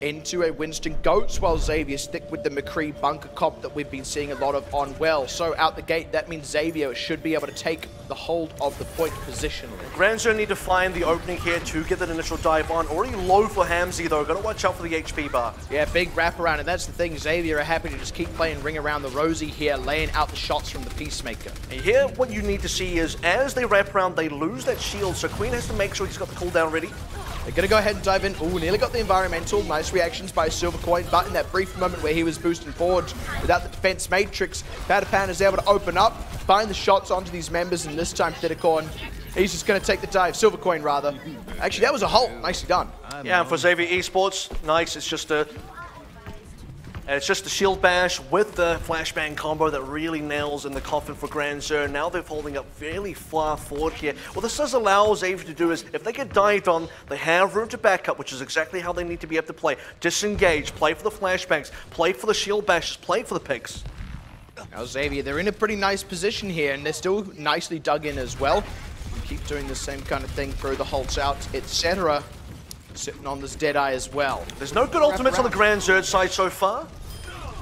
into a Winston Goats while Xavier stick with the McCree bunker comp that we've been seeing a lot of on well. So out the gate, that means Xavier should be able to take the hold of the point positionally. GrandXur need to find the opening here to get that initial dive on. Already low for Hamzy though, gotta watch out for the HP bar. Yeah, big wraparound, and that's the thing, Xavier are happy to just keep playing ring around the rosy here, laying out the shots from the Peacemaker. And here, what you need to see is, as they wrap around, they lose that shield, so Queen has to make sure he's got the cooldown ready. They're going to go ahead and dive in. Ooh, nearly got the environmental. Nice reactions by Silvercoin, but in that brief moment where he was boosting forward without the defense matrix, Patapan is able to open up, find the shots onto these members, and this time Thittercorn, he's just going to take the dive. Silvercoin, rather. Actually, that was a halt. Nicely done. Yeah, and for Xavier Esports, nice. It's just a shield bash with the flashbang combo that really nails in the coffin for GrandXur. Now they're holding up fairly far forward here. What this does allow Xavier to do is, if they get dived on, they have room to back up, which is exactly how they need to be able to play. Disengage, play for the flashbangs, play for the shield bashes, play for the picks. Now Xavier, they're in a pretty nice position here, and they're still nicely dug in as well. Keep doing the same kind of thing, throw the halts out, etc. Sitting on this Deadeye as well. There's no good ultimates on the GrandXur side so far.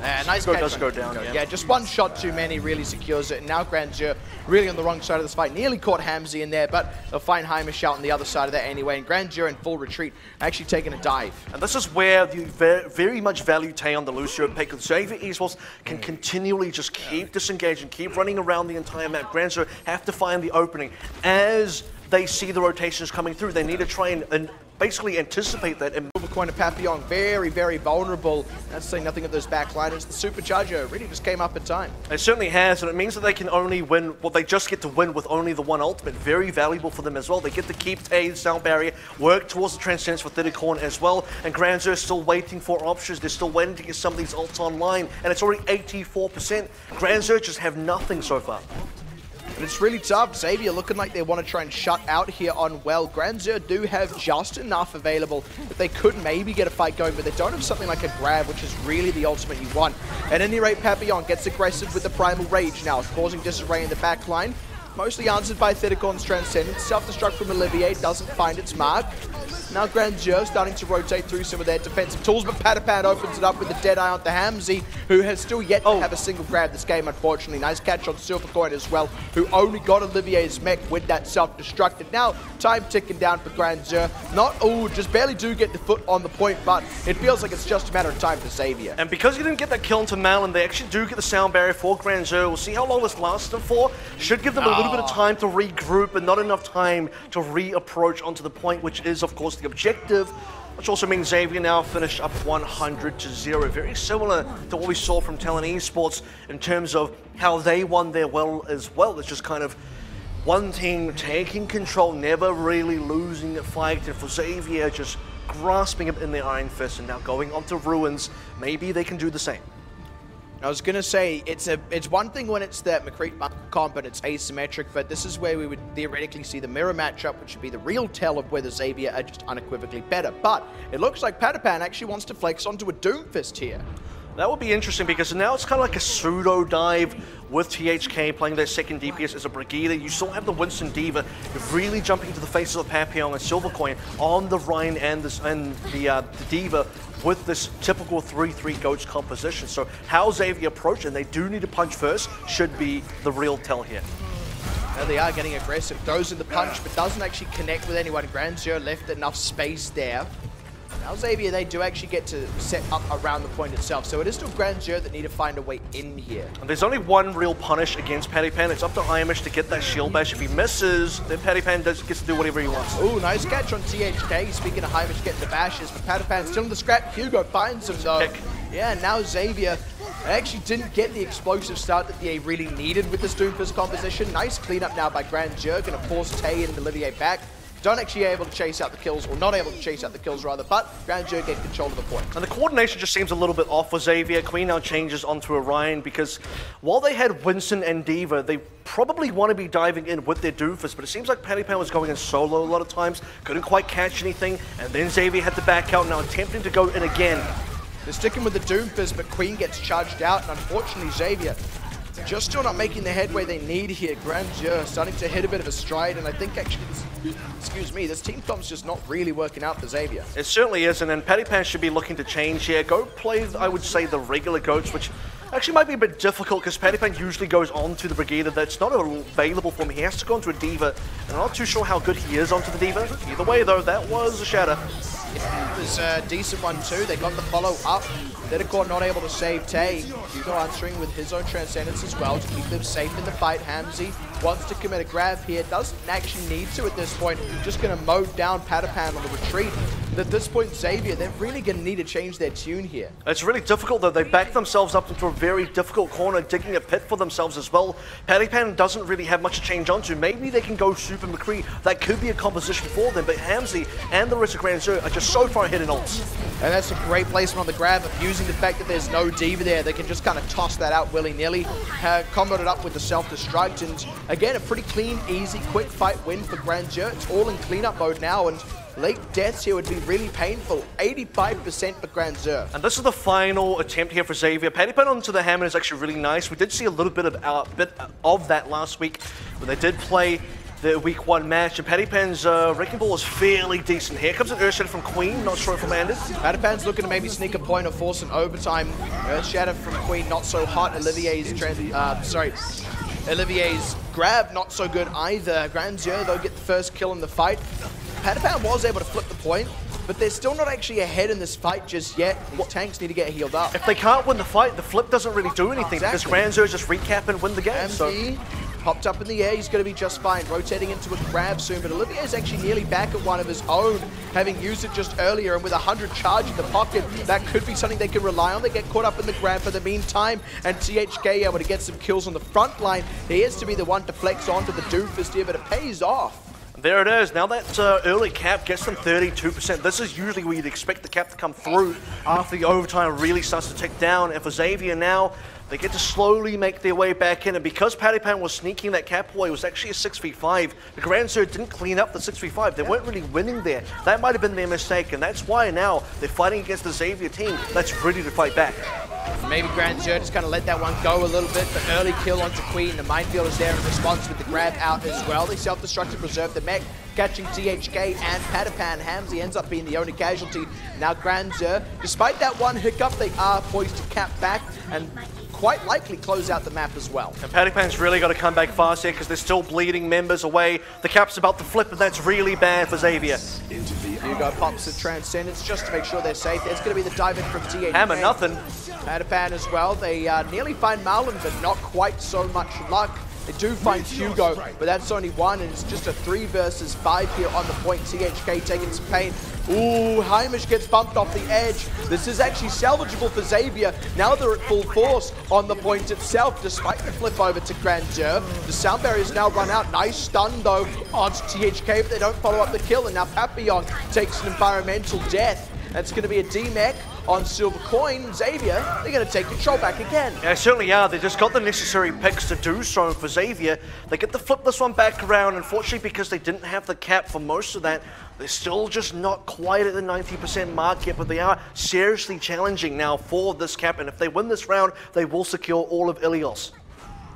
Nice catch. Does go down, yeah, just one shot too many really secures it. And now GrandXur really on the wrong side of this fight. Nearly caught Hamzy in there, but they'll find Heimish out on the other side of that anyway. And GrandXur in full retreat, actually taking a dive. And this is where you very much value Tay on the Lucio pick. Xavier Esports can continually just keep disengaging, keep running around the entire map. GrandXur have to find the opening. As they see the rotations coming through, they need to try and basically anticipate that. And Silvercoin and Papillon very, very vulnerable. That's saying nothing of those backliners. The Supercharger really just came up in time. It certainly has, and it means that they can only win, well, they just get to win with only the one ultimate. Very valuable for them as well. They get to keep Tay's sound barrier, work towards the transcendence for Thittercorn as well, and GrandXur is still waiting for options. They're still waiting to get some of these ults online, and it's already 84%. GrandXur just have nothing so far. And it's really tough. Xavier looking like they want to try and shut out here on well. GrandXur do have just enough available that they could maybe get a fight going, but they don't have something like a grab, which is really the ultimate you want. At any rate, Papillon gets aggressive with the Primal Rage now, causing disarray in the back line. Mostly answered by Thittercorn's Transcendence. Self-destruct from Olivier doesn't find its mark. Now GrandXur starting to rotate through some of their defensive tools, but Patapan opens it up with the Deadeye onto Hamzy, who has still yet to have a single grab this game, unfortunately. Nice catch on Silvercoin as well, who only got Olivier's mech with that self-destructed. Now, time ticking down for GrandXur. Just barely do get the foot on the point, but it feels like it's just a matter of time for Xavier. And because he didn't get that kill into Malin, they actually do get the sound barrier for GrandXur. We'll see how long this lasts them for. Should give them a little bit of time to regroup, but not enough time to re-approach onto the point, which is, of course, the objective, which also means Xavier now finished up 100-0. Very similar to what we saw from Talon Esports in terms of how they won their well as well. It's just kind of one team taking control, never really losing a fight, and for Xavier just grasping it in their iron fist and now going onto Ruins. Maybe they can do the same. I was going to say, it's one thing when it's that McCree comp and it's asymmetric, but this is where we would theoretically see the mirror matchup, which would be the real tell of whether Xavier are just unequivocally better. But it looks like Patapan actually wants to flex onto a Doomfist here. That would be interesting because now it's kind of like a pseudo dive with THK playing their second DPS as a Brigida. You still have the Winston D.Va really jumping into the faces of Papillon and Silvercoin on the Rhine and the D.Va with this typical 3-3 Goats composition. So how Xavier approach, and they do need to punch first, should be the real tell here. Now they are getting aggressive, throws in the punch, but doesn't actually connect with anyone. GrandXur left enough space there. Now Xavier, they do actually get to set up around the point itself, so it is still GrandXur that need to find a way in here. And there's only one real punish against Patapan. It's up to Heimish to get that shield bash. If he misses, then Patapan gets to do whatever he wants. Ooh, nice catch on THK. Speaking of Heimish getting the bashes, but Patapan's still in the scrap. Hugo finds him though. Yeah, now Xavier actually didn't get the explosive start that they really needed with this Doomfist composition. Nice cleanup now by GrandXur, gonna force Tay and Olivier back. Don't actually able to chase out the kills, or not able to chase out the kills rather, but GrandXur get control of the point. And the coordination just seems a little bit off for Xavier. Queen now changes onto Orion because while they had Winston and D.Va, they probably want to be diving in with their Doomfist, but it seems like Patapan was going in solo a lot of times, couldn't quite catch anything, and then Xavier had to back out, now attempting to go in again. They're sticking with the Doomfist, but Queen gets charged out, and unfortunately Xavier just still not making the headway they need here. GrandXur starting to hit a bit of a stride, and I think actually this team comp's just not really working out for Xavier. It certainly isn't, and Paddypan should be looking to change here. Go play, I would say, the regular goats, which actually might be a bit difficult because Paddypan usually goes on to the Brigida. That's not available for him. He has to go onto a Diva, and I'm not too sure how good he is onto the Diva. Either way, though, that was a shatter. It was a decent one too. They got the follow up. Lidicor not able to save Tay. Hugo answering with his own Transcendence as well to keep them safe in the fight. Hamzy wants to commit a grab here. Doesn't actually need to at this point. Just going to mow down Paddypan on the retreat. And at this point, Xavier, they're really going to need to change their tune here. It's really difficult though. They back themselves up into a very difficult corner, digging a pit for themselves as well. Paddypan doesn't really have much to change onto. Maybe they can go Super McCree. That could be a composition for them, but Hamzy and the rest of GrandXur are just so far ahead in ults. And that's a great placement on the grab, abusing the fact that there's no Diva there. They can just kind of toss that out willy-nilly, comboed it up with the self-destruct, and again, a pretty clean, easy, quick fight win for GrandXur. It's all in cleanup mode now, and late deaths here would be really painful. 85% for GrandXur. And this is the final attempt here for Xavier. Paddypan onto the hammer is actually really nice. We did see a little bit of that last week, when they did play the week 1 match, and Paddypan's Wrecking Ball is fairly decent. Here comes an Earthshatter from Queen, not sure if it landed. Paddypan's looking to maybe sneak a point or force an overtime. Earthshatter from Queen, not so hot. Olivier's grab, not so good either. GrandXur, though, get the first kill in the fight. Paddypan was able to flip the point, but they're still not actually ahead in this fight just yet. These tanks need to get healed up. If they can't win the fight, the flip doesn't really do anything, because GrandXur just recap and win the game. So popped up in the air, he's going to be just fine. Rotating into a grab soon, but Olivier's actually nearly back at one of his own, having used it just earlier, and with 100 charge in the pocket, that could be something they can rely on. They get caught up in the grab for the meantime, and THK able to get some kills on the front line. He has to be the one to flex onto the Doofus here, but it pays off. There it is. Now that early cap gets them 32%. This is usually where you'd expect the cap to come through after the overtime really starts to tick down. And for Xavier now, they get to slowly make their way back in. And because Paddypan was sneaking that cap away, it was actually a 6v5. The GrandXur didn't clean up the 6v5. They weren't really winning there. That might have been their mistake. And that's why now they're fighting against the Xavier team that's ready to fight back. Maybe GrandXur just kind of let that one go a little bit, but early kill onto Queen. The minefield is there in response with the grab out as well. They self-destructed, preserve the mech, catching THK and Paddypan. Hamzy ends up being the only casualty. Now GrandXur, despite that one hiccup, they are poised to cap back and quite likely close out the map as well. And Paddypan's really got to come back fast here because they're still bleeding members away. The cap's about to flip, and that's really bad for Xavier. Hugo pops the Transcendence just to make sure they're safe. There's going to be the dive in from THK. Hammer nothing. Paddypan as well. They nearly find Marlon, but not quite so much luck. They do find Hugo, but that's only one, and it's just a 3 versus 5 here on the point. THK taking some pain. Ooh, Heimish gets bumped off the edge. This is actually salvageable for Xavier. Now they're at full force on the point itself, despite the flip over to GrandXur. The sound barrier's now run out. Nice stun, though, onto THK, but they don't follow up the kill, and now Papillon takes an environmental death. That's going to be a D-Mech on Silver Coin. Xavier, they're going to take control back again. Yeah, they certainly are. They just got the necessary picks to do so. And for Xavier, they get to flip this one back around. Unfortunately, because they didn't have the cap for most of that, they're still just not quite at the 90% mark yet, but they are seriously challenging now for this cap. And if they win this round, they will secure all of Ilios.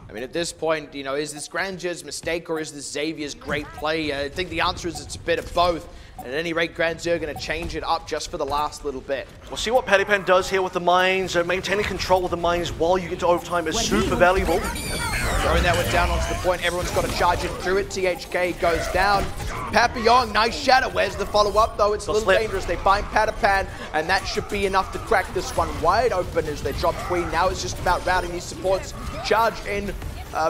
I mean, at this point, you know, is this GrandXur's mistake or is this Xavier's great play? I think the answer is it's a bit of both. At any rate, GrandXur going to change it up just for the last little bit. We'll see what Paddypan does here with the mines. Maintaining control of the mines while you get to overtime is super valuable. Throwing that one down onto the point. Everyone's got to charge it through it. THK goes down. Papillon, nice shadow. Where's the follow-up, though? It's a little dangerous. They find Paddypan, and that should be enough to crack this one wide open as they drop Queen. Now it's just about routing these supports. Charge in.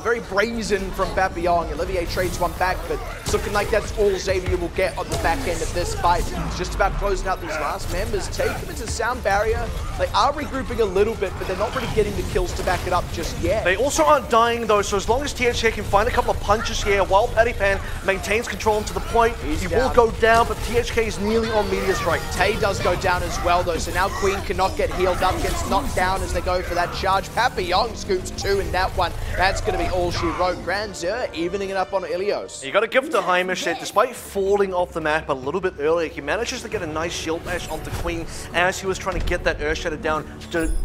Very brazen from Papillon. Olivier trades one back, but it's looking like that's all Xavier will get on the back end of this fight. It's just about closing out these last members. Take them into sound barrier. They are regrouping a little bit, but they're not really getting the kills to back it up just yet. They also aren't dying, though, so as long as THK can find a couple of punches here while Paddypan maintains control to the point, he will go down, but THK is nearly on Meteor Strike. Tay does go down as well, though, so now Queen cannot get healed up, gets knocked down as they go for that charge. Papillon scoops 2 in that one. That's going to be all she wrote. GrandXur evening it up on Ilios. You got to give to Hamish that despite falling off the map a little bit earlier, he manages to get a nice shield bash onto Queen as he was trying to get that Earthshatter down.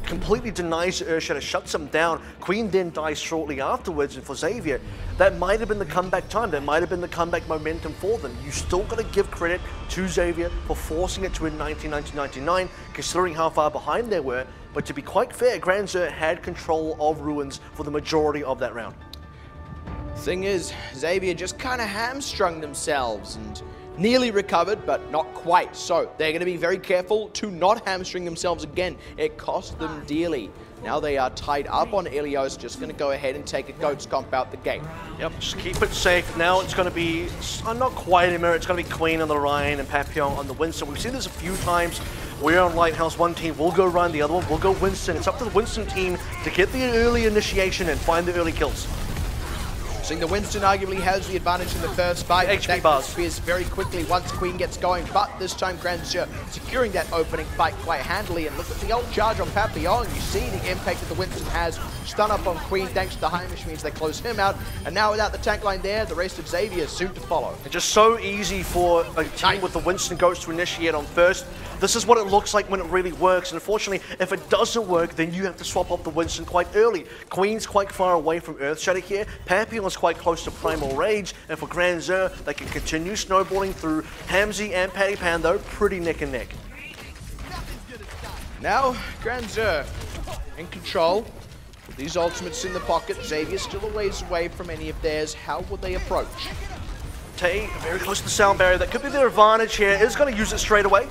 Completely denies the Earthshatter, shuts him down. Queen then dies shortly afterwards, and for Xavier, that might have been the comeback time. That might have been the comeback momentum for them. You still got to give credit to Xavier for forcing it to win 1999, considering how far behind they were. But to be quite fair, GrandXur had control of Ruins for the majority of that round. Thing is, Xavier just kind of hamstrung themselves and nearly recovered, but not quite. So they're going to be very careful to not hamstring themselves again. It cost them dearly. Now they are tied up on Ilios, just going to go ahead and take a goat scomp out the gate. Yep, just keep it safe. Now it's going to be, not quite a mirror, it's going to be Queen on the Ryan and Papillon on the Winston. We've seen this a few times. We're on Lighthouse, one team will go Ryan, the other one will go Winston. It's up to the Winston team to get the early initiation and find the early kills. Seeing the Winston arguably has the advantage in the first fight. HP bars. Disappears very quickly once Queen gets going, but this time GrandXur securing that opening fight quite handily. And look at the old charge on Papillon. You see the impact that the Winston has. Stun up on Queen thanks to the Hamish means they close him out. And now without the tank line there, the rest of Xavier is soon to follow. It's just so easy for a team with the Winston Ghost to initiate on first. This is what it looks like when it really works. And unfortunately, if it doesn't work, then you have to swap up the Winston quite early. Queen's quite far away from Earthshatter here. Papillon's quite close to Primal Rage. And for GrandXur, they can continue snowballing through. Hamzy and Patty Pan, though, pretty neck and neck. Now, GrandXur in control. With these ultimates in the pocket, Xavier still a ways away from any of theirs. How will they approach? Tay, very close to the sound barrier. That could be their advantage here. Is going to use it straight away.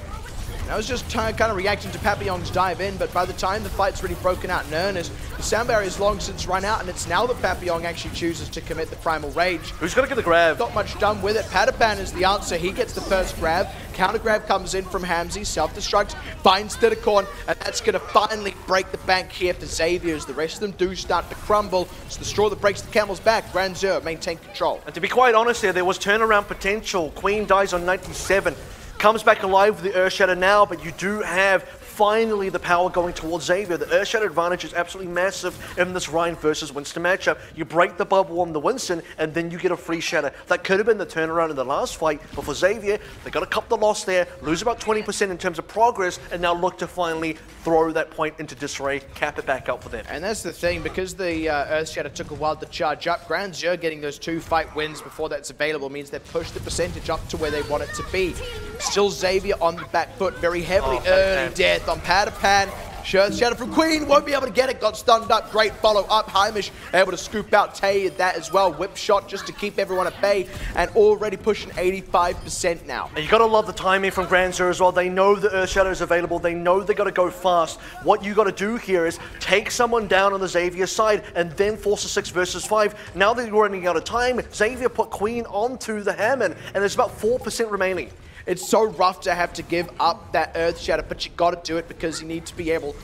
I was just kind of reacting to Papillon's dive in, but by the time the fight's really broken out in earnest, the sound barrier's long since run out, and it's now that Papillon actually chooses to commit the Primal Rage. Who's going to get the grab? Not much done with it. Padapan is the answer. He gets the first grab. Counter grab comes in from Hamzy. Self-destruct, finds Thitacorn, and that's going to finally break the bank here for Xavier as the rest of them do start to crumble. It's the straw that breaks the camel's back. GrandXur maintain control. And to be quite honest here, there was turnaround potential. Queen dies on 97. Comes back alive with the Earthshatter now, but you do have finally the power going towards Xavier. The Earthshatter advantage is absolutely massive in this Ryan versus Winston matchup. You break the bubble on the Winston, and then you get a free shatter. That could have been the turnaround in the last fight, but for Xavier, they got to cut the loss there, lose about 20% in terms of progress, and now look to finally throw that point into disarray, cap it back up for them. And that's the thing, because the Earthshatter took a while to charge up, GrandXur getting those 2 fight wins before that's available means they've pushed the percentage up to where they want it to be. Still Xavier on the back foot, very heavily early death on Padapan. Shatter from Queen, won't be able to get it, got stunned up, great follow up. Hamish able to scoop out Tay that as well. Whip shot just to keep everyone at bay, and already pushing 85% now. And you gotta love the timing from GrandXur as well. They know the Earthshatter is available, they know they gotta go fast. What you gotta do here is take someone down on the Xavier side and then force a 6 versus 5. Now that you're running out of time, Xavier put Queen onto the Hammond, and there's about 4% remaining. It's so rough to have to give up that Earthshatter, but you got to do it because you need to be able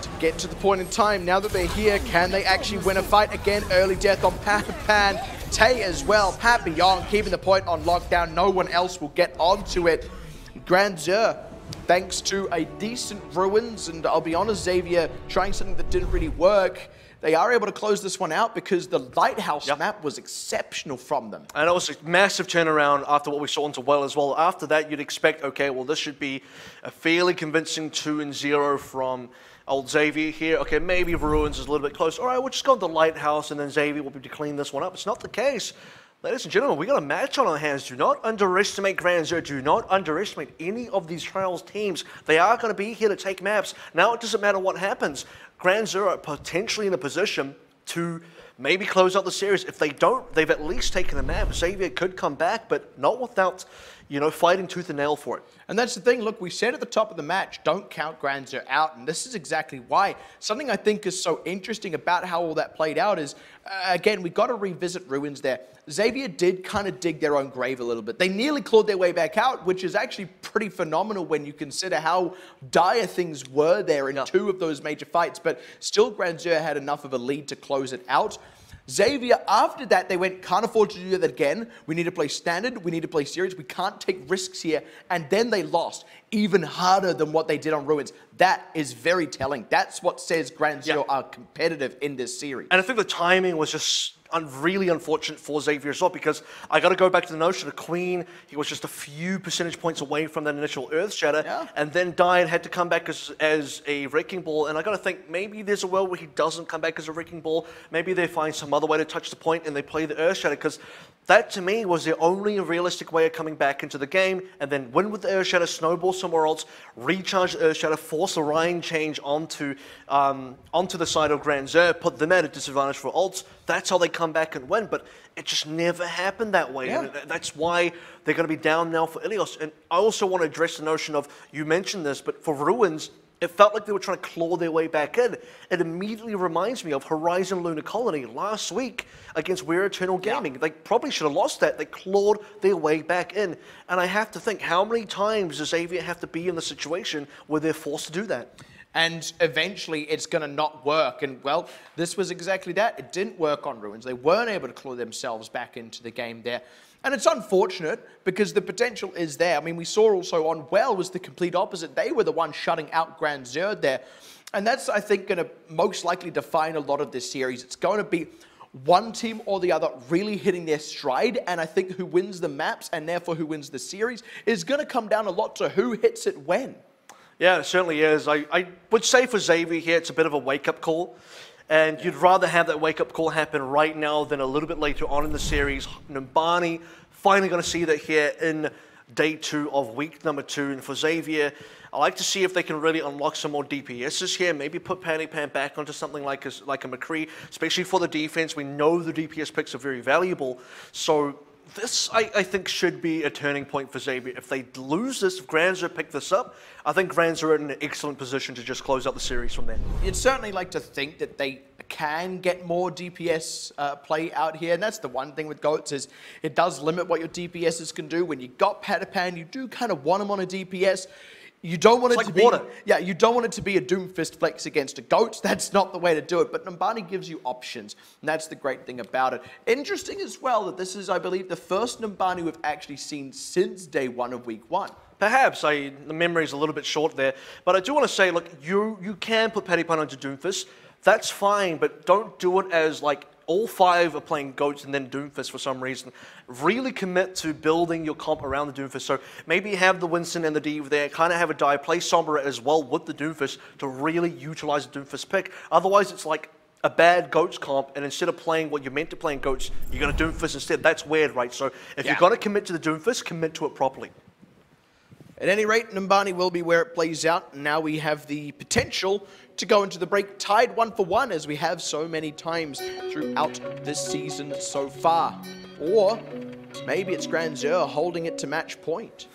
to get to the point in time. Now that they're here, can they actually win a fight? Again, early death on Padapan. Tay as well. Papillon keeping the point on lockdown. No one else will get onto it. GrandXur, thanks to a decent Ruins, and I'll be honest, Xavier trying something that didn't really work. They are able to close this one out because the Lighthouse map was exceptional from them. And it was a massive turnaround after what we saw into Well as well. After that, you'd expect, okay, well, this should be a fairly convincing 2-0 from old Xavier here. Okay, maybe Ruins is a little bit close. All right, we'll just go to the Lighthouse and then Xavier will be to clean this one up. It's not the case. Ladies and gentlemen, we got a match on our hands. Do not underestimate GrandXur. Do not underestimate any of these Trials teams. They are going to be here to take maps. Now it doesn't matter what happens. GrandXur are potentially in a position to maybe close out the series. If they don't, they've at least taken a map. Xavier could come back, but not without, you know, fighting tooth and nail for it. And that's the thing. Look, we said at the top of the match, don't count GrandXur out, and this is exactly why. Something I think is so interesting about how all that played out is, again, we got to revisit Ruins there. Xavier did kind of dig their own grave a little bit. They nearly clawed their way back out, which is actually pretty phenomenal when you consider how dire things were there in 2 of those major fights. But still, GrandXur had enough of a lead to close it out. Xavier, after that, they went, can't afford to do that again. We need to play standard. We need to play series. We can't take risks here. And then they lost even harder than what they did on Ruins. That is very telling. That's what says GrandXur are competitive in this series. And I think the timing was just really unfortunate for Xavier as well, because I got to go back to the notion of Queen. He was just a few percentage points away from that initial Earth Shatter, and then died, had to come back as a Wrecking Ball. And I got to think maybe there's a world where he doesn't come back as a Wrecking Ball. Maybe they find some other way to touch the point and they play the Earth Shatter, because that to me was the only realistic way of coming back into the game, and then win with the Earth Shatter, snowball somewhere else, recharge the Earth Shatter, force the Ryan change onto the side of GrandXur, put them at a disadvantage for ults. That's how they come back and win, but it just never happened that way. And that's why they're going to be down now for Ilios. And I also want to address the notion of, you mentioned this, but for Ruins, it felt like they were trying to claw their way back in. It immediately reminds me of Horizon Lunar Colony last week against We're Eternal Gaming. They probably should have lost that. They clawed their way back in. And I have to think, how many times does Xavier have to be in the situation where they're forced to do that? And eventually it's going to not work. And, well, this was exactly that. It didn't work on Ruins. They weren't able to claw themselves back into the game there. And it's unfortunate because the potential is there. I mean, we saw also on Well was the complete opposite. They were the ones shutting out GrandXur there. And that's, I think, going to most likely define a lot of this series. It's going to be one team or the other really hitting their stride. And I think who wins the maps and therefore who wins the series is going to come down a lot to who hits it when. Yeah, it certainly is. I would say for Xavier here, it's a bit of a wake-up call. And you'd rather have that wake-up call happen right now than a little bit later on in the series. Numbani finally going to see that here in day 2 of week number 2. And for Xavier, I like to see if they can really unlock some more DPSs here. Maybe put Patty Pan back onto something like a McCree, especially for the defense. We know the DPS picks are very valuable. So this, I think, should be a turning point for Xavier. If they lose this, if GrandXur pick this up, I think GrandXur are in an excellent position to just close out the series from there. You'd certainly like to think that they can get more DPS play out here, and that's the one thing with GOATs is it does limit what your DPSs can do. When you got Patapan, you do kind of want them on a DPS. You don't want it to be water. Yeah, you don't want it to be a Doomfist flex against a GOAT. That's not the way to do it. But Numbani gives you options, and that's the great thing about it. Interesting as well that this is, I believe, the first Numbani we've actually seen since day 1 of week 1. Perhaps, the memory's a little bit short there, but I do want to say, look, you can put Patty Pan onto Doomfist. That's fine, but don't do it as like all 5 are playing GOATs and then Doomfist for some reason. Really commit to building your comp around the Doomfist. So maybe have the Winston and the Diva there, kind of have a dive, play Sombra as well with the Doomfist to really utilize the Doomfist pick. Otherwise, it's like a bad GOATs comp, and instead of playing what you're meant to play in GOATs, you're going to Doomfist instead. That's weird, right? So if you're going to commit to the Doomfist, commit to it properly. At any rate, Numbani will be where it plays out. Now we have the potential to go into the break tied 1-for-1 as we have so many times throughout this season so far. Or maybe it's GrandXur holding it to match point.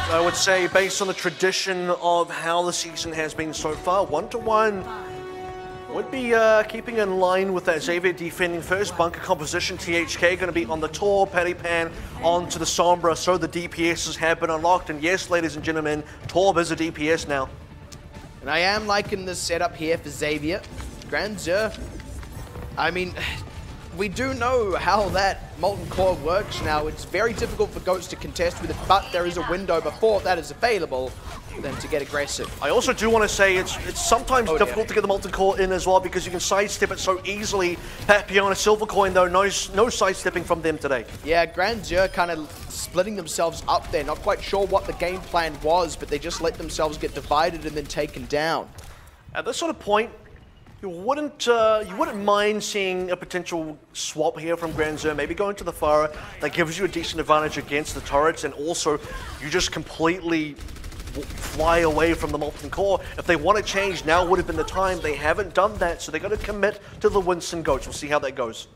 I would say, based on the tradition of how the season has been so far, 1-to-1 would be keeping in line with that. Xavier defending first, bunker composition, THK going to be on the Tor, Patty Pan onto the Sombra, so the DPSs have been unlocked. And yes, ladies and gentlemen, Torb is a DPS now. And I am liking this setup here for Xavier. GrandXur, I mean, we do know how that Molten Core works now. It's very difficult for GOATs to contest with it, but there is a window before that is available for them to get aggressive. I also do want to say it's sometimes difficult to get the Molten Core in as well because you can sidestep it so easily. Pat Piona, Silver Coin though, no sidestepping from them today. Yeah, GrandXur kind of splitting themselves up there. Not quite sure what the game plan was, but they just let themselves get divided and then taken down. At this sort of point, you wouldn't mind seeing a potential swap here from GrandXur, maybe going to the Pharah. That gives you a decent advantage against the turrets, and also you just completely fly away from the Molten Core. If they want to change, now would have been the time. They haven't done that, so they're going to commit to the Winston Goats. We'll see how that goes.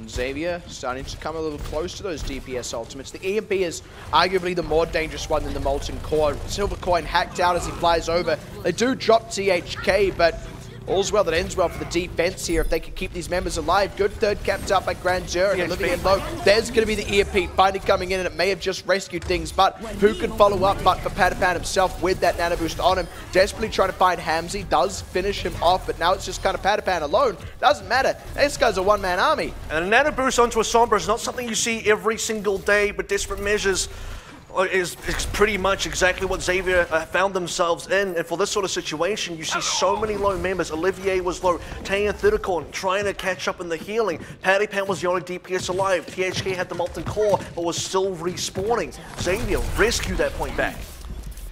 And Xavier starting to come a little close to those DPS ultimates. The EMP is arguably the more dangerous one than the Molten Core. Silvercoin hacked out as he flies over. They do drop THK, but all's well that ends well for the defense here if they can keep these members alive. Good third capped out by GrandXur and Olivier low. There's going to be the EMP finally coming in, and it may have just rescued things, but who can follow up but for Patapan himself with that nano boost on him, desperately trying to find Hamzy, does finish him off, but now it's just kind of Patapan alone. Doesn't matter, this guy's a one-man army. And a nano boost onto a Sombra is not something you see every single day, but Desperate Measures is pretty much exactly what Xavier found themselves in. And for this sort of situation, you see so many low members. Olivier was low, Tay and Thirdicorn trying to catch up in the healing. Patapan was the only DPS alive. THK had the Molten Core, but was still respawning. Xavier rescued that point back.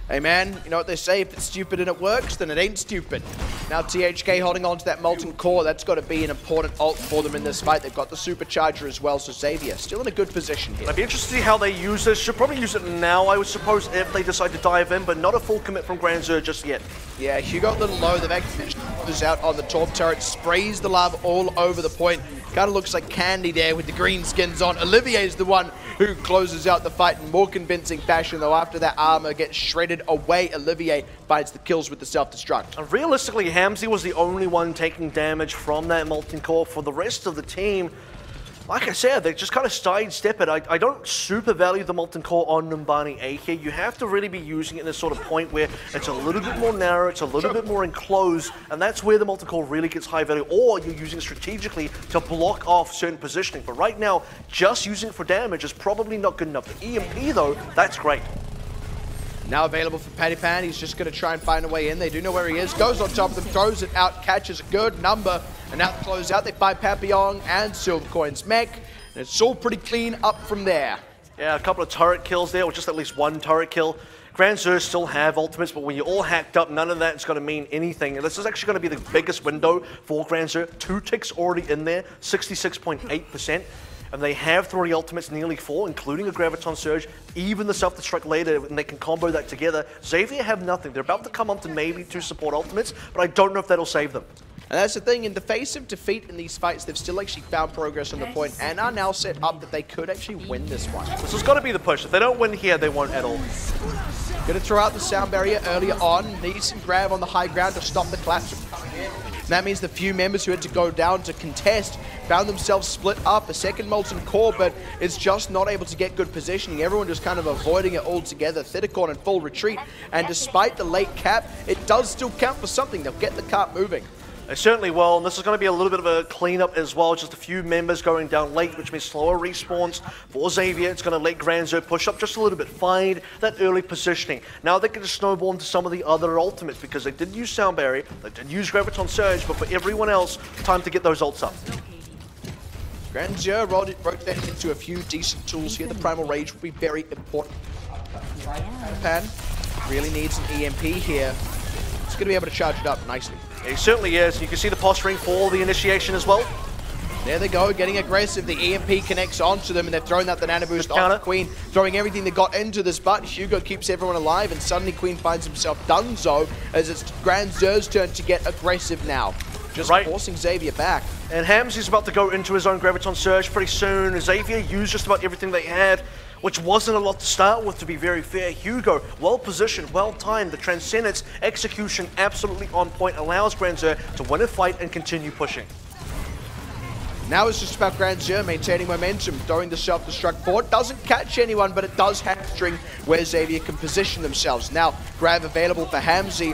Hey man, you know what they say, if it's stupid and it works, then it ain't stupid. Now THK holding on to that Molten Core, that's got to be an important ult for them in this fight. They've got the Supercharger as well, so Xavier still in a good position here. I'd be interested to see how they use this. Should probably use it now, I would suppose, if they decide to dive in, but not a full commit from GrandXur just yet. Yeah, Hugo a little low. They've actually finished out on the Torp turret, sprays the lava all over the point. Kind of looks like candy there with the green skins on. Olivier's the one who closes out the fight in more convincing fashion, though after that armor gets shredded away, Olivier finds the kills with the self-destruct. And realistically, Hamzy was the only one taking damage from that Molten Core. For the rest of the team, like I said, they just kind of sidestep it. I don't super value the Molten Core on Numbani A here. You have to really be using it in this sort of point where it's a little bit more narrow, it's a little bit more enclosed, and that's where the Molten Core really gets high value, or you're using it strategically to block off certain positioning. But right now, just using it for damage is probably not good enough. The EMP though, that's great. Now available for Patapan, he's just going to try and find a way in. They do know where he is, goes on top of them, throws it out, catches a good number, and now to close out, they find Papillon and Silvercoin's mech, and it's all pretty clean up from there. Yeah, a couple of turret kills there, or just at least one turret kill. GrandXur still have ultimates, but when you're all hacked up, none of that is going to mean anything. And this is actually going to be the biggest window for GrandXur. 2 ticks already in there, 66.8%. And they have 3 ultimates, nearly 4, including a Graviton Surge, even the self-destruct later, and they can combo that together. Xavier have nothing. They're about to come up to maybe 2 support ultimates, but I don't know if that'll save them. And that's the thing, in the face of defeat in these fights, they've still actually found progress on the point and are now set up that they could actually win this one. This has got to be the push. If they don't win here, they won't at all. Going to throw out the sound barrier earlier on. Needs some grab on the high ground to stop the collapse from coming in. And that means the few members who had to go down to contest found themselves split up. A second Molten Core, but it's just not able to get good positioning. Everyone just kind of avoiding it altogether. Thirdicorn in full retreat. And despite the late cap, it does still count for something. They'll get the cart moving. They certainly will, and this is going to be a little bit of a cleanup as well. Just a few members going down late, which means slower respawns for Xavier. It's going to let GrandXur push up just a little bit, find that early positioning. Now they can just snowball into some of the other ultimates because they did use Sound Barrier, they did use Graviton Surge, but for everyone else, time to get those ults up. GrandXur wrote that into a few decent tools here. The Primal Rage will be very important. Pan really needs an EMP here. It's going to be able to charge it up nicely. He certainly is. You can see the posturing for the initiation as well. There they go, getting aggressive. The EMP connects onto them, and they've thrown out the nano boost on Queen, throwing everything they got into this, but Hugo keeps everyone alive, and suddenly Queen finds himself donezo as it's GrandXur's turn to get aggressive now. Just forcing Xavier back. And Hamzy's about to go into his own Graviton Surge pretty soon. Xavier used just about everything they had, which wasn't a lot to start with, to be very fair. Hugo, well positioned, well timed. The Transcendence execution absolutely on point, allows GrandXur to win a fight and continue pushing. Now it's just about GrandXur maintaining momentum, throwing the self-destruct forward. Doesn't catch anyone, but it does hamstring where Xavier can position themselves. Now, grab available for Hamzy.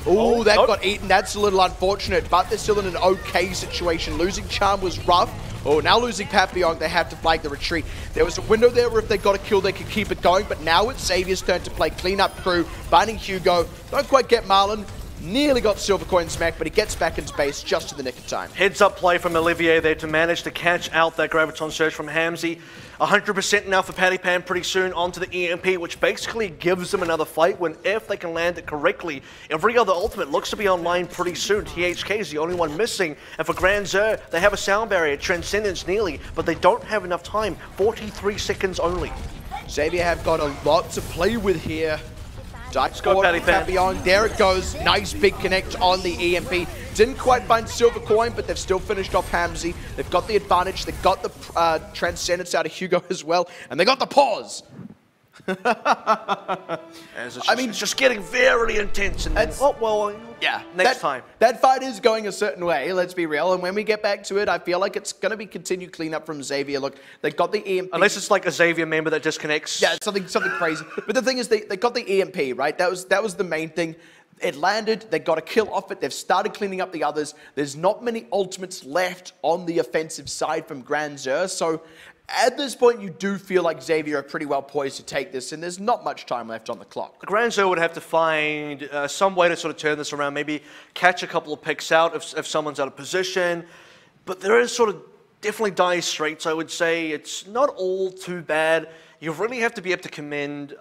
Ooh, that got eaten. That's a little unfortunate, but they're still in an okay situation. Losing Charm was rough. Oh, now losing Papillon, they have to flag the retreat. There was a window there where if they got a kill, they could keep it going, but now it's Xavier's turn to play cleanup crew, finding Hugo. Don't quite get Marlon. Nearly got Silvercoin smacked, but he gets back in space just in the nick of time. Heads up play from Olivier there to manage to catch out that Graviton Surge from Hamzy. 100% now for Patapan pretty soon onto the EMP, which basically gives them another fight when if they can land it correctly. Every other ultimate looks to be online pretty soon. THK is the only one missing. And for GrandXur, they have a sound barrier, Transcendence nearly, but they don't have enough time. 43 seconds only. Xavier have got a lot to play with here. Let's go, Papillon. There it goes. Nice big connect on the EMP. Didn't quite find Silver Coin, but they've still finished off Hamzy. They've got the advantage. They've got the Transcendence out of Hugo as well. And they got the pause. It's just getting very intense. And then, next time. That fight is going a certain way, let's be real. And when we get back to it, I feel like it's going to be continued cleanup from Xavier. Look, they got the EMP. Unless it's like a Xavier member that disconnects. Yeah, something crazy. But the thing is, they got the EMP, right? That was the main thing. It landed, they got a kill off it, they've started cleaning up the others. There's not many ultimates left on the offensive side from GrandXur, so at this point you do feel like Xavier are pretty well poised to take this, and there's not much time left on the clock. GrandXur would have to find some way to sort of turn this around, maybe catch a couple of picks out if someone's out of position, but there is sort of definitely dire straits, I would say. It's not all too bad. You really have to be able to commend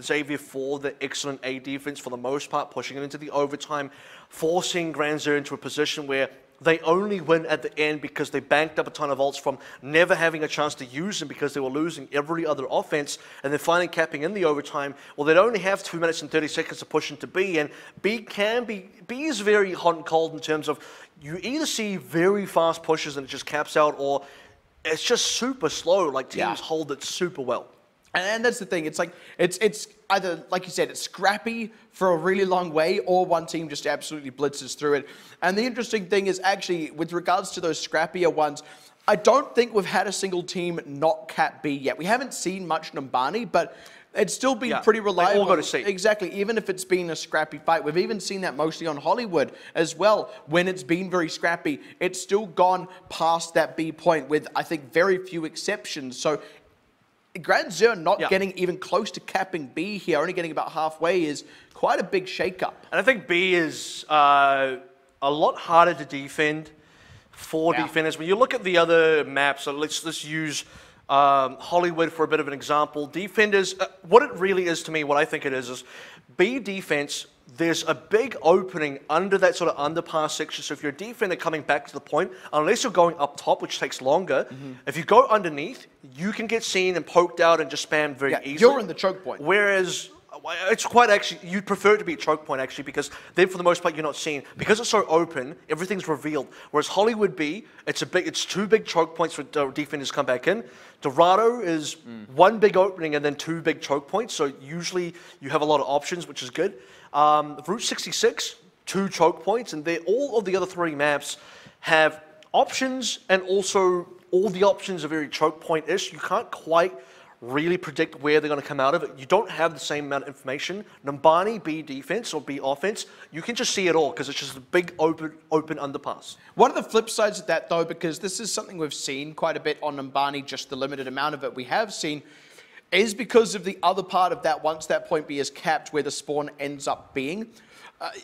Xavier for the excellent A defense for the most part, pushing it into the overtime, forcing GrandXur into a position where they only win at the end because they banked up a ton of ults from never having a chance to use them because they were losing every other offense, and then finally capping in the overtime. Well, they'd only have 2 minutes and 30 seconds to push into B, and B is very hot and cold in terms of you either see very fast pushes and it just caps out, or it's just super slow, like teams hold it super well. And that's the thing, it's like, it's either, like you said, it's scrappy for a really long way, or one team just absolutely blitzes through it. And the interesting thing is actually, with regards to those scrappier ones, I don't think we've had a single team not cap B yet. We haven't seen much Numbani, but it's still been pretty reliable. They all got to see. Exactly, even if it's been a scrappy fight. We've even seen that mostly on Hollywood as well. When it's been very scrappy, it's still gone past that B point with, I think, very few exceptions. So GrandXur not getting even close to capping B here, only getting about halfway, is quite a big shakeup. And I think B is a lot harder to defend for defenders. When you look at the other maps, so let's use Hollywood for a bit of an example. Defenders, what it really is to me, what I think it is B defense, there's a big opening under that sort of underpass section. So if you're a defender coming back to the point, unless you're going up top, which takes longer, if you go underneath, you can get seen and poked out and just spammed very easily. You're in the choke point. Whereas it's quite actually, you'd prefer it to be a choke point actually, because then for the most part you're not seen. Because it's so open, everything's revealed. Whereas Hollywood B, it's two big choke points for defenders to come back in. Dorado is one big opening and then two big choke points, so usually you have a lot of options, which is good. Route 66, 2 choke points, and all of the other 3 maps have options, and also all the options are very choke point-ish. You can't quite really predict where they're going to come out of it. You don't have the same amount of information. Numbani, B defense or B offense, you can just see it all because it's just a big open underpass. One of the flip sides of that, though, because this is something we've seen quite a bit on Numbani, just the limited amount of it we have seen, is because of the other part of that, once that point B is capped, where the spawn ends up being.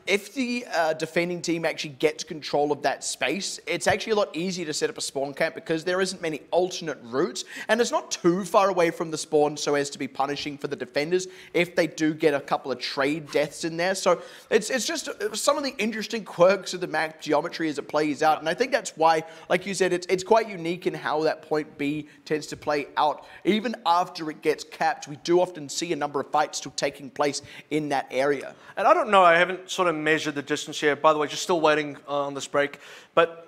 If the defending team actually gets control of that space, it's actually a lot easier to set up a spawn camp because there isn't many alternate routes, and it's not too far away from the spawn so as to be punishing for the defenders if they do get a couple of trade deaths in there. So it's just some of the interesting quirks of the map geometry as it plays out, and I think that's why, like you said, it's quite unique in how that point B tends to play out. Even after it gets capped, we do often see a number of fights still taking place in that area. And I don't know, I haven't sort of measured the distance here. By the way, just still waiting on this break. But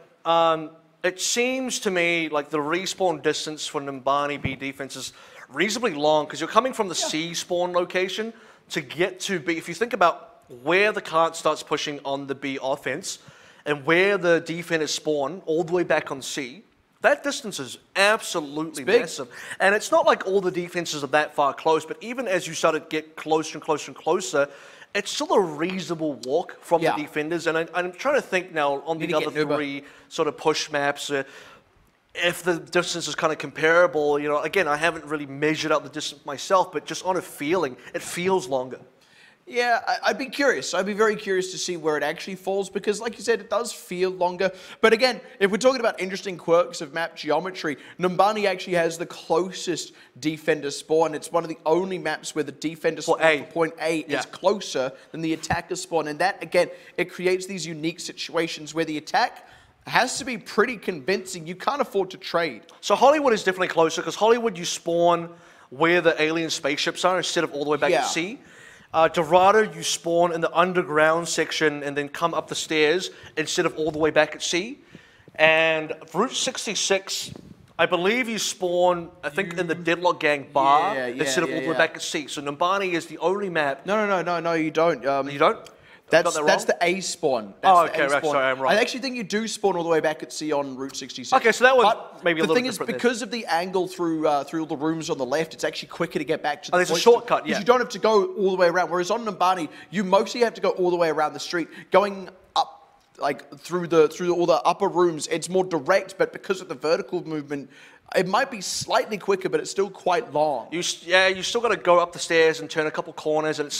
it seems to me like the respawn distance for Numbani B defense is reasonably long because you're coming from the C spawn location to get to B. If you think about where the cart starts pushing on the B offense and where the defenders spawn all the way back on C, that distance is absolutely massive. And it's not like all the defenses are that far close, but even as you start to get closer and closer and closer, it's still a reasonable walk from the defenders. And I'm trying to think now on the other 3 sort of push maps, if the distance is kind of comparable. You know, again, I haven't really measured out the distance myself, but just on a feeling, it feels longer. Yeah, I'd be curious. I'd be very curious to see where it actually falls because, like you said, it does feel longer. But again, if we're talking about interesting quirks of map geometry, Numbani actually has the closest defender spawn. It's one of the only maps where the defender spawn for point A is closer than the attacker spawn. And that, again, it creates these unique situations where the attack has to be pretty convincing. You can't afford to trade. So Hollywood is definitely closer because Hollywood you spawn where the alien spaceships are instead of all the way back to C. Dorado, you spawn in the underground section and then come up the stairs instead of all the way back at C. And Route 66, I believe you spawn, I think, in the Deadlock Gang bar instead of all the way back at C. So Numbani is the only map. No, you don't. You don't? That's the A spawn. Okay, right, sorry, I'm wrong. I actually think you do spawn all the way back at C on Route 66. Okay, so that was maybe a little bit different. The thing is, because of the angle through all the rooms on the left, it's actually quicker to get back to the there's a shortcut, because you don't have to go all the way around. Whereas on Numbani, you mostly have to go all the way around the street, going up like through all the upper rooms. It's more direct, but because of the vertical movement, it might be slightly quicker, but it's still quite long. You still got to go up the stairs and turn a couple corners, and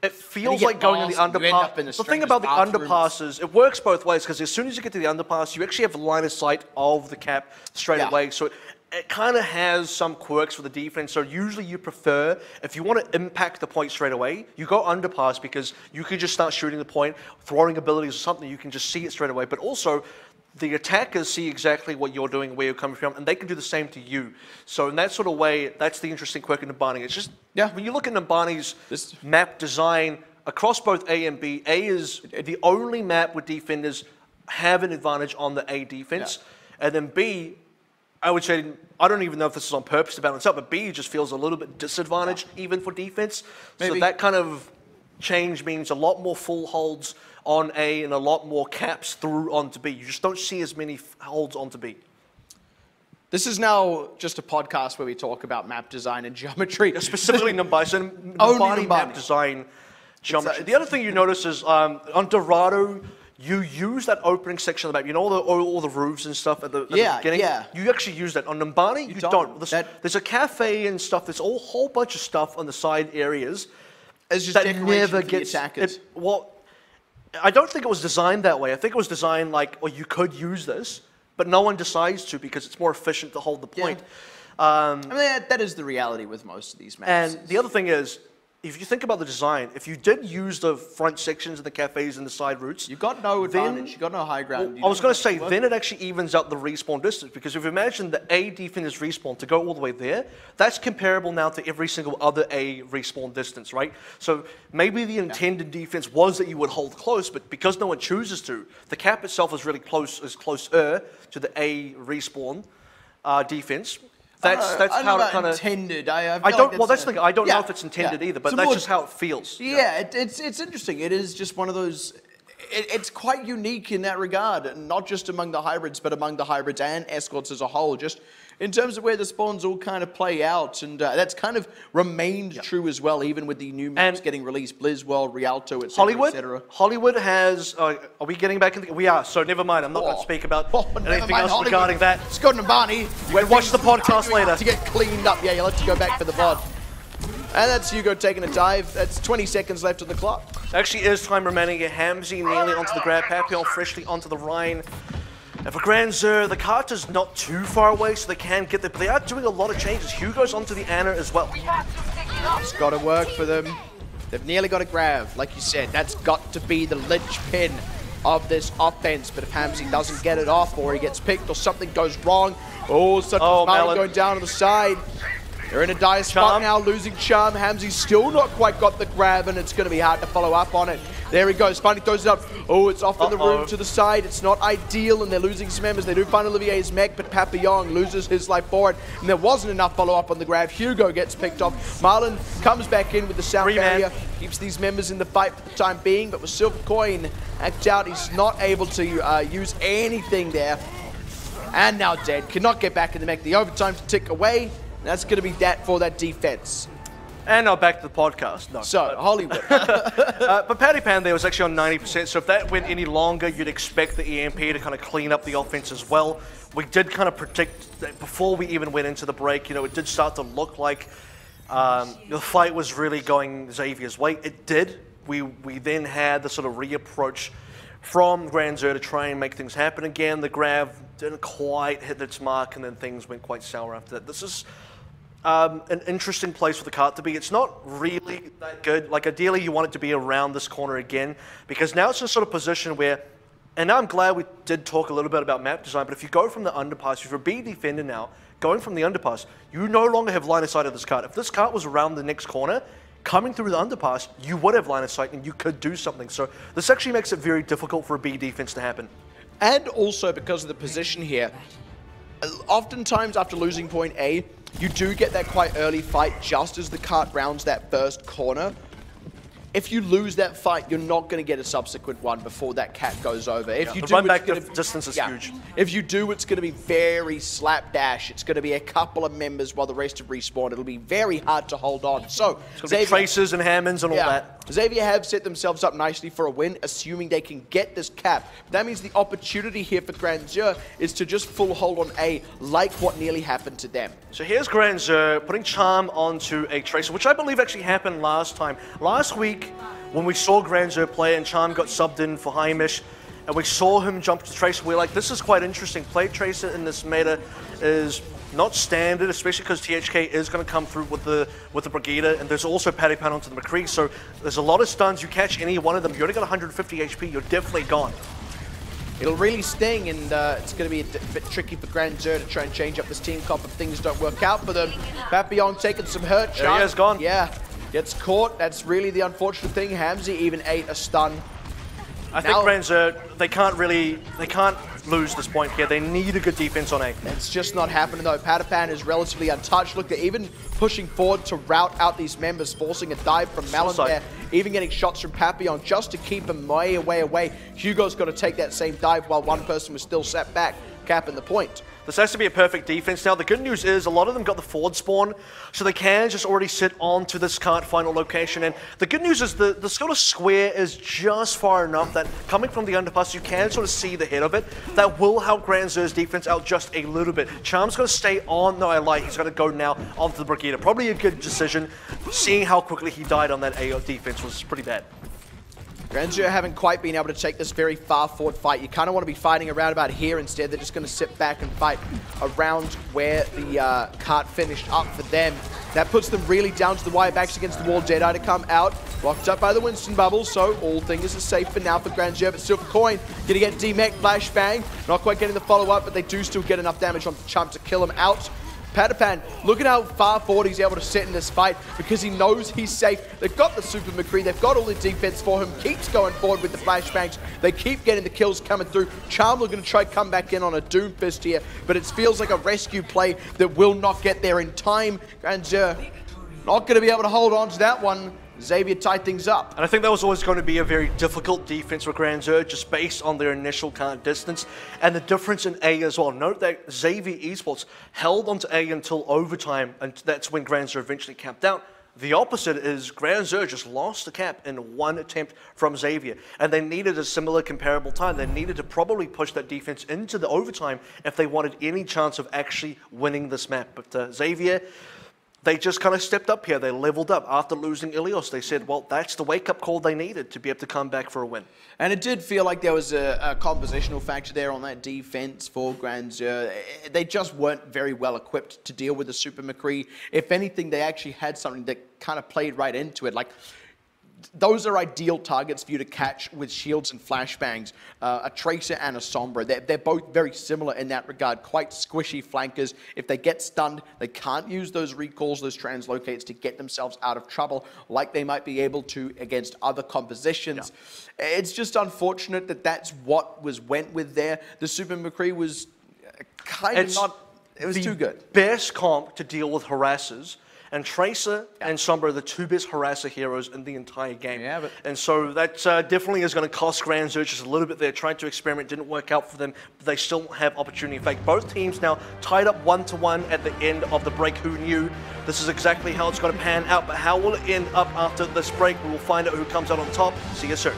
it feels like going in the underpass. The thing about the underpasses, it works both ways, because as soon as you get to the underpass, you actually have a line of sight of the cap straight away. So it kind of has some quirks for the defense. So usually you prefer, if you want to impact the point straight away, you go underpass, because you can just start shooting the point, throwing abilities or something, you can just see it straight away. But also, the attackers see exactly what you're doing, where you're coming from, and they can do the same to you. So in that sort of way, that's the interesting quirk in Numbani. It's just, when you look at Numbani's map design across both A and B, A is the only map where defenders have an advantage on the A defense. And then B, I would say, I don't even know if this is on purpose to balance out, but B just feels a little bit disadvantaged even for defense. So that kind of change means a lot more full holds on A and a lot more caps through onto B. You just don't see as many holds onto B. This is now just a podcast where we talk about map design and geometry. Specifically Numbani map design geometry. The other thing you notice is on Dorado, you use that opening section of the map. You know all the roofs and stuff at the beginning? You actually use that. On Numbani, you don't. There's a cafe and stuff. There's a whole bunch of stuff on the side areas that never gets attackers. I don't think it was designed that way. I think it was designed like, well, you could use this, but no one decides to because it's more efficient to hold the point. I mean, that is the reality with most of these maps. And the other thing is, if you think about the design, if you did use the front sections and the cafes and the side routes, you've got no advantage. You've got no high ground. I was going to say, then it actually evens out the respawn distance, because if you imagine the A defenders respawn to go all the way there, that's comparable now to every single other A respawn distance, right? So maybe the intended defense was that you would hold close, but because no one chooses to, the cap itself is really closer to the A respawn defense. That's how it kind of intended. I don't know if it's intended either, but that's just how it feels. It's interesting. It is just one of those. It's quite unique in that regard, not just among the hybrids, but among the hybrids and escorts as a whole. Just in terms of where the spawns all kind of play out, and that's kind of remained true as well, even with the new maps getting released, Blizz World, Rialto, etc. Hollywood has. Are we getting back into? We are. So never mind. I'm not going to speak about anything else regarding that. It's got Numbani. Watch the podcast later to get cleaned up. Yeah, you'll have to go back for the VOD. And that's Hugo taking a dive. That's 20 seconds left on the clock. Actually is time remaining. Hamzy nearly onto the grab. Papillon freshly onto the Rhine. And for GrandXur, the cart is not too far away, so they can get there. But they are doing a lot of changes. Hugo's onto the Anna as well. It's got to work for them. They've nearly got a grab. Like you said, that's got to be the linchpin of this offense. But if Hamzy doesn't get it off, or he gets picked, or something goes wrong, Malin going down to the side. They're in a dire spot now, losing Charm. Hamzy's still not quite got the grab, and it's going to be hard to follow up on it. There he goes, finally throws it up. Oh, it's off in the room to the side. It's not ideal, and they're losing some members. They do find Olivier's mech, but Papillon loses his life forward, and there wasn't enough follow-up on the grab. Hugo gets picked off. Marlon comes back in with the sound barrier, keeps these members in the fight for the time being, but with Silver Coin hacked out, he's not able to use anything there. And now dead, cannot get back in the mech. The overtime to tick away. That's going to be that for that defense. And now back to the podcast. No, Hollywood. But Paddy Pan there was actually on 90%, so if that went any longer, you'd expect the EMP to kind of clean up the offense as well. We did kind of predict that before we even went into the break, it did start to look like the fight was really going Xavier's way. It did. We then had the sort of reapproach from GrandXur to try and make things happen again. The grab didn't quite hit its mark, and then things went quite sour after that. This is an interesting place for the cart to be. It's not really that good. Like, ideally, you want it to be around this corner again, because now it's in a sort of position where, and now I'm glad we did talk a little bit about map design, but if you go from the underpass, if you're a B defender now, going from the underpass, you no longer have line of sight of this cart. If this cart was around the next corner, coming through the underpass, you would have line of sight and you could do something. So this actually makes it very difficult for a B defense to happen. And also because of the position here, oftentimes after losing point A, you do get that quite early fight just as the cart rounds that first corner. If you lose that fight, you're not going to get a subsequent one before that cat goes over. If you the do, run back distance is huge. If you do, it's going to be very slapdash. It's going to be a couple of members while the rest have respawned. It'll be very hard to hold on. So, Xavier, Traces and Hammonds and all that. Xavier have set themselves up nicely for a win, assuming they can get this cap. That means the opportunity here for GrandXur is to just full hold on A, like what nearly happened to them. So here's GrandXur putting Charm onto a Tracer, which I believe actually happened last time. Last week, when we saw GrandXur play and Charm got subbed in for Heimish, and we saw him jump to Tracer, we're like, this is quite interesting. Play Tracer in this meta is not standard, especially because THK is going to come through with the Brigida, and there's also Paddy Pan onto the McCree, so there's a lot of stuns. You catch any one of them, you only got 150 HP, you're definitely gone. It'll really sting, and it's going to be a bit tricky for GrandXur to try and change up this team comp if things don't work out for them. Papillon taking some hurt. There he is, gone. Yeah, gets caught. That's really the unfortunate thing. Hamzy even ate a stun. I think GrandXur, they can't lose this point here. They need a good defense on A. It's just not happening though. Padapan is relatively untouched. Look, they're even pushing forward to route out these members, forcing a dive from Malin there, even getting shots from Papillon just to keep him way. Hugo's got to take that same dive while one person was still set back, capping the point. This has to be a perfect defense. Now, the good news is a lot of them got the forward spawn, so they can just already sit onto this cart final location. And the good news is the sort of square is just far enough that coming from the underpass, you can sort of see the head of it. That will help GrandXur's defense out just a little bit. Charm's going to stay on the light. He's going to go now onto the Brigida. Probably a good decision. Seeing how quickly he died on that AO defense was pretty bad. GrandXur haven't quite been able to take this very far forward fight. You kind of want to be fighting around about here instead. They're just going to sit back and fight around where the cart finished up for them. That puts them really down to the wire, backs against the wall. Deadeye to come out, blocked up by the Winston bubble, so all things are safe for now for GrandXur. But Silver Coin gonna get D-Mech, flashbang, not quite getting the follow-up, but they do still get enough damage on the Chump to kill him out. Padapan, look at how far forward he's able to sit in this fight because he knows he's safe. They've got the Super McCree, they've got all the defense for him, keeps going forward with the flashbangs. They keep getting the kills coming through. Charm looking to try come back in on a Doom Fist here, but it feels like a rescue play that will not get there in time. GrandXur not going to be able to hold on to that one. Xavier tied things up. And I think that was always going to be a very difficult defense for GrandXur, just based on their initial cart distance and the difference in A as well. Note that Xavier Esports held onto A until overtime, and that's when GrandXur eventually capped out. The opposite is GrandXur just lost the cap in one attempt from Xavier, and they needed a similar comparable time. They needed to probably push that defense into the overtime if they wanted any chance of actually winning this map. But Xavier, they just kind of stepped up here. They leveled up after losing Ilios. They said, well, that's the wake-up call they needed to be able to come back for a win. And it did feel like there was a compositional factor there on that defense for GrandXur. They just weren't very well equipped to deal with the Super McCree. If anything, they actually had something that kind of played right into it. Like, those are ideal targets for you to catch with shields and flashbangs. A Tracer and a Sombra. They're both very similar in that regard. Quite squishy flankers. If they get stunned, they can't use those recalls, those translocates to get themselves out of trouble like they might be able to against other compositions. Yeah. It's just unfortunate that that's what went with there. The Super McCree was kind of not... It was too good. Best comp to deal with harassers. And Tracer and Sombra are the two best harasser heroes in the entire game. Yeah, and so that definitely is going to cost GrandXur just a little bit there. Trying to experiment, didn't work out for them, but they still have opportunity. In fact, both teams now tied up 1-1 at the end of the break. Who knew? This is exactly how it's going to pan out, but how will it end up after this break? We will find out who comes out on top. See you soon.